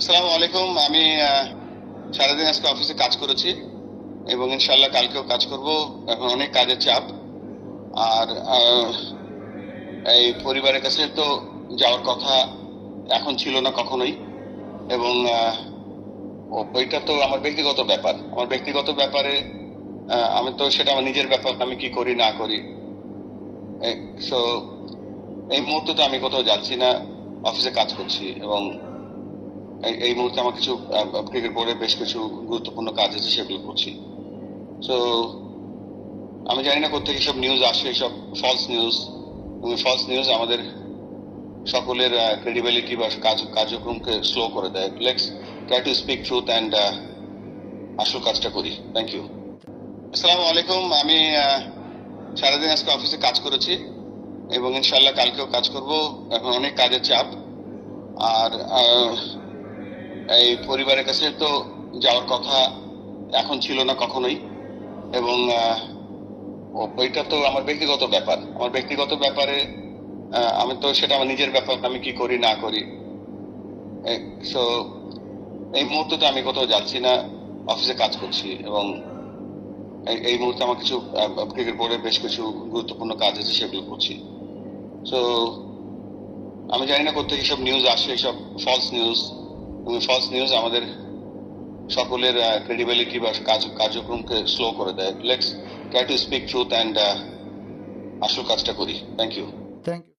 আসসালামু আলাইকুম। আমি সারাদিন আজকে অফিসে কাজ করেছি এবং ইনশাল্লাহ কালকেও কাজ করব। এখন অনেক কাজের চাপ। আর এই পরিবারের কাছে তো যাওয়ার কথা এখন ছিল না কখনোই। এবং ওইটা তো আমার ব্যক্তিগত ব্যাপার। আমার ব্যক্তিগত ব্যাপারে আমি তো সেটা আমার নিজের ব্যাপার, আমি কি করি না করি। সো এই মুহূর্তে তো আমি কোথাও যাচ্ছি না, অফিসে কাজ করছি। এবং এই মুহূর্তে আমার কিছু ক্রিকেট বোর্ডের বেশ কিছু গুরুত্বপূর্ণ কাজ আছে, সেগুলো করছি। তো আমি জানি না কোথেকে সব নিউজ আসে, সব ফলস নিউজ। ফলস নিউজ আমাদের সকলের ক্রেডিবিলিটি বা কার্যক্রমকে স্লো করে দেয়। Let's try to speak truth and আসল কাজটা করি। Thank you. আসসালামু আলাইকুম। আমি সারাদিন আজকে অফিসে কাজ করেছি এবং ইনশাল্লাহ কালকেও কাজ করব। এখন অনেক কাজের চাপ। আর এই পরিবারের কাছে তো যাওয়ার কথা এখন ছিল না কখনোই। এবং ওইটা তো আমার ব্যক্তিগত ব্যাপার। আমার ব্যক্তিগত ব্যাপারে আমি তো সেটা আমার নিজের ব্যাপার, আমি কি করি না করি। সো এই মুহূর্তে তো আমি কোথাও যাচ্ছি না, অফিসে কাজ করছি। এবং এই মুহূর্তে আমার কিছু ক্রিকেট বোর্ডের বেশ কিছু গুরুত্বপূর্ণ কাজ আছে, সেগুলো করছি। সো আমি জানি না কোথেকে সব নিউজ আসে, সব ফলস নিউজ। ফলস নিউজ আমাদের সকলের ক্রেডিবিলিটি বা কার্যক্রমকে স্লো করে দেয়। Let's try to speak truth and আসল কাজটা করি। Thank you. Thank you.